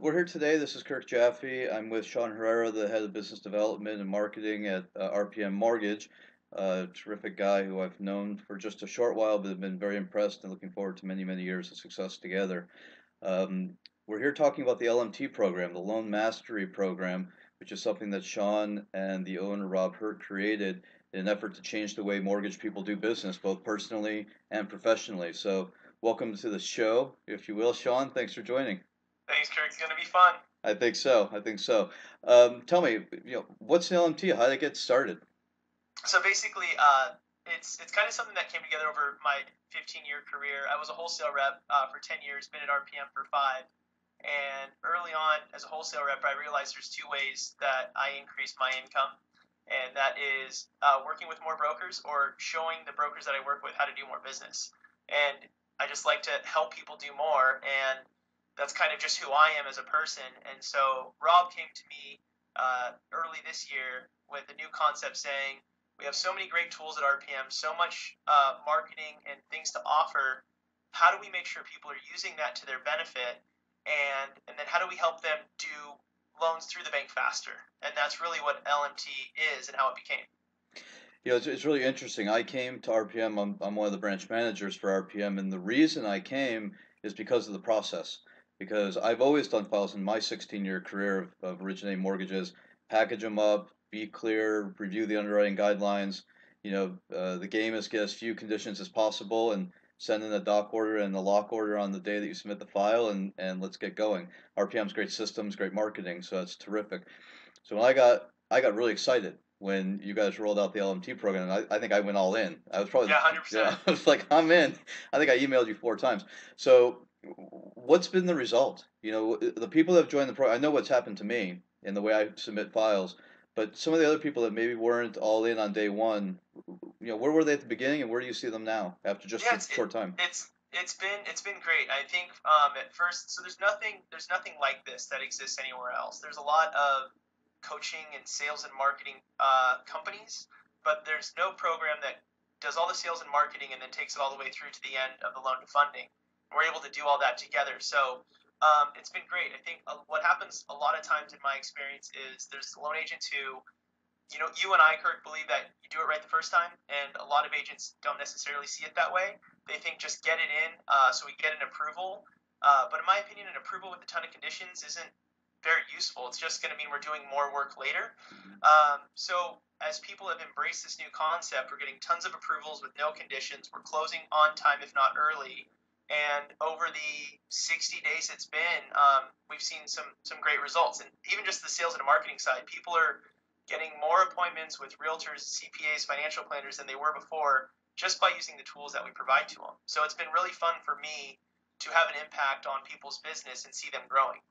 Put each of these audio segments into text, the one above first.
We're here today. This is Kirk Jaffe. I'm with Sean Herrera, the head of business development and marketing at RPM Mortgage. Terrific guy who I've known for just a short while, but have been very impressed and looking forward to many, many years of success together. Um, we're here talking about the LMT program, the Loan Mastery Program, which is something that Sean and the owner Rob Hurt created in an effort to change the way mortgage people do business, both personally and professionally. So, welcome to the show, if you will, Sean. Thanks for joining. Thanks, Kirk. It's gonna be fun. I think so. I think so. Tell me, what's an LMT? How did it get started? So basically, it's kind of something that came together over my 15-year career. I was a wholesale rep for 10 years, been at RPM for 5. And early on, as a wholesale rep, I realized there's two ways that I increase my income, and that is working with more brokers or showing the brokers that I work with how to do more business. And I just like to help people do more, and that's kind of just who I am as a person. And so Rob came to me early this year with a new concept saying, we have so many great tools at RPM, so much marketing and things to offer. How do we make sure people are using that to their benefit? And then how do we help them do loans through the bank faster? And that's really what LMT is and how it became. It's really interesting. I came to RPM. I'm one of the branch managers for RPM, and the reason I came is because of the process. Because I've always done files in my 16-year career of originating mortgages, package them up, be clear, review the underwriting guidelines. The game is get as few conditions as possible and send in a doc order and a lock order on the day that you submit the file, and let's get going. RPM's great systems, great marketing, so that's terrific. So I got really excited when you guys rolled out the LMT program. I think I went all in. I was probably Yeah, yeah, 100%. I was like, I'm in. I think I emailed you 4 times. So what's been the result? The people that have joined the program. I know what's happened to me in the way I submit files, but some of the other people that maybe weren't all in on day one, where were they at the beginning, and where do you see them now after just Yeah, a short time? it's been great. I think at first, so there's nothing like this that exists anywhere else. There's a lot of coaching and sales and marketing companies, but there's no program that does all the sales and marketing and then takes it all the way through to the end of the loan to funding. We're able to do all that together. So it's been great. I think what happens a lot of times in my experience is there's loan agents who, you and I, Kirk, believe that you do it right the first time, and a lot of agents don't necessarily see it that way. They think just get it in, so we get an approval. But in my opinion, an approval with a ton of conditions isn't very useful. It's just going to mean we're doing more work later. So as people have embraced this new concept, we're getting tons of approvals with no conditions. We're closing on time, if not early. And over the 60 days it's been, we've seen some great results. And even just the sales and marketing side, people are getting more appointments with realtors, CPAs, financial planners than they were before just by using the tools that we provide to them. So it's been really fun for me to have an impact on people's business and see them growing.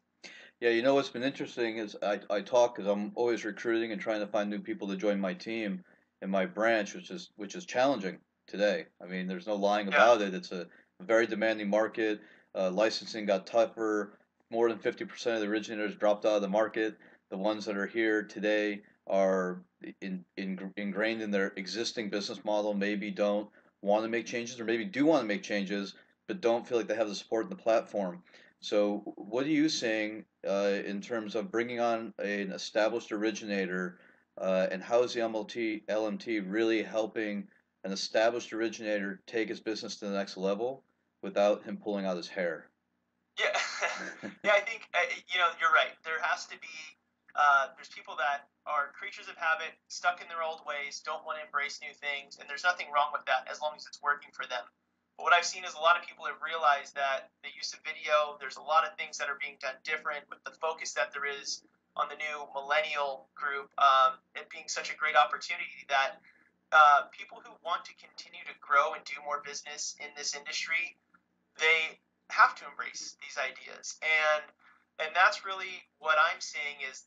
Yeah, what's been interesting is I talk because I'm always recruiting and trying to find new people to join my team in my branch, which is challenging today. I mean, there's no lying Yeah. about it. It's a very demanding market. Licensing got tougher. More than 50% of the originators dropped out of the market. The ones that are here today are ingrained in their existing business model. Maybe don't want to make changes, or maybe do want to make changes, but don't feel like they have the support in the platform. So, what are you seeing in terms of bringing on an established originator, and how is the LMT really helping an established originator take his business to the next level without him pulling out his hair? Yeah, yeah. I think you're right. There has to be. There's people that are creatures of habit, stuck in their old ways, don't want to embrace new things, and there's nothing wrong with that as long as it's working for them. But what I've seen is a lot of people have realized that the use of video, there's a lot of things that are being done different with the focus that there is on the new millennial group. It being such a great opportunity that people who want to continue to grow and do more business in this industry, they have to embrace these ideas. And that's really what I'm seeing is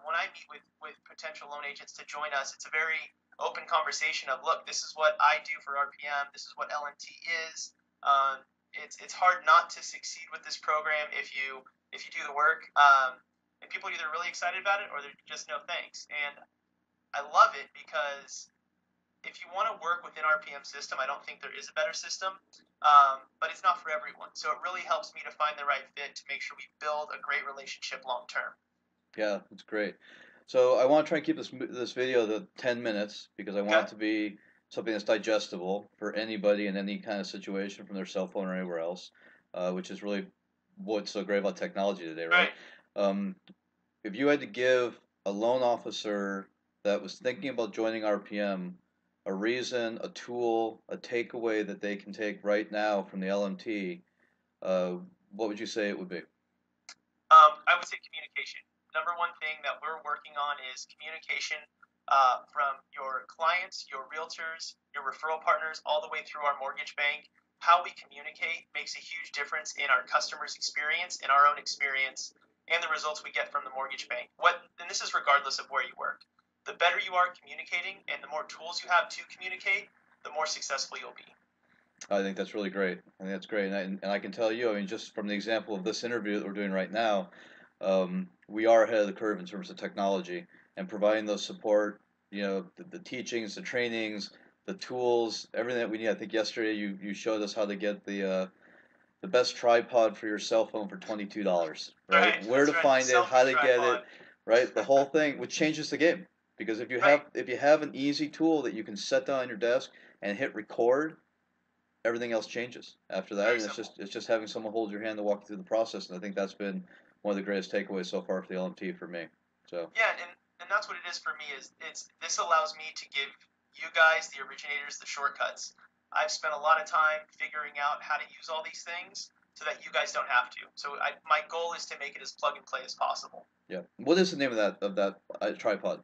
when I meet with potential loan agents to join us, it's a very open conversation of, look, this is what I do for RPM, this is what LMT is. It's hard not to succeed with this program if you do the work. And people are either really excited about it or they're just no thanks. And I love it because if you want to work within RPM system, I don't think there is a better system, but it's not for everyone. So it really helps me to find the right fit to make sure we build a great relationship long term. Yeah, that's great. So I want to try and keep this video to 10 minutes because I want Okay. it to be something that's digestible for anybody in any kind of situation from their cell phone or anywhere else, which is really what's so great about technology today, right? Right. Um, if you had to give a loan officer that was thinking about joining RPM a reason, a tool, a takeaway that they can take right now from the LMT, uh, what would you say it would be? I would say communication. Number one thing that we're working on is communication from your clients, your realtors, your referral partners, all the way through our mortgage bank. How we communicate makes a huge difference in our customers' experience, in our own experience, and the results we get from the mortgage bank. And this is regardless of where you work. The better you are communicating and the more tools you have to communicate, the more successful you'll be. I think that's really great. I think that's great, and I can tell you, I mean, just from the example of this interview that we're doing right now, we are ahead of the curve in terms of technology and providing those support. You know, the teachings, the trainings, the tools, everything that we need. I think yesterday you showed us how to get the best tripod for your cell phone for $22, right? Right, Where to that's right. The find it, how selfie to get tripod. it, right? The whole thing, which changes the game. Because Right, if you have an easy tool that you can set down on your desk and hit record, everything else changes after that, very and simple. it's just having someone hold your hand to walk through the process, and I think that's been one of the greatest takeaways so far for the LMT for me. So Yeah, and that's what it is for me. Is it's this allows me to give you guys, the originators, the shortcuts. I've spent a lot of time figuring out how to use all these things so that you guys don't have to. So my goal is to make it as plug and play as possible. yeah, what is the name of that tripod?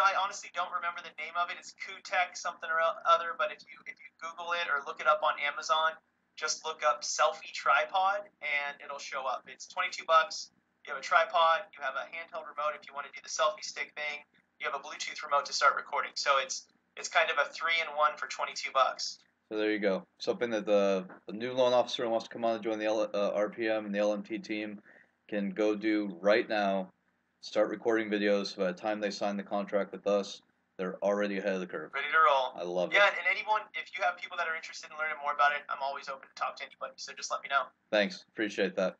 I honestly don't remember the name of it. It's Kutech something or other. But if you Google it or look it up on Amazon, just look up selfie tripod and it'll show up. It's $22. You have a tripod. You have a handheld remote if you want to do the selfie stick thing. You have a Bluetooth remote to start recording. So it's kind of a 3-in-1 for $22. So there you go, something that the new loan officer who wants to come on and join the RPM and the LMT team can go do right now. Start recording videos. So by the time they sign the contract with us, they're already ahead of the curve. Ready to roll. I love it. Yeah, and anyone, if you have people that are interested in learning more about it, I'm always open to talk to anybody. So just let me know. Thanks, appreciate that.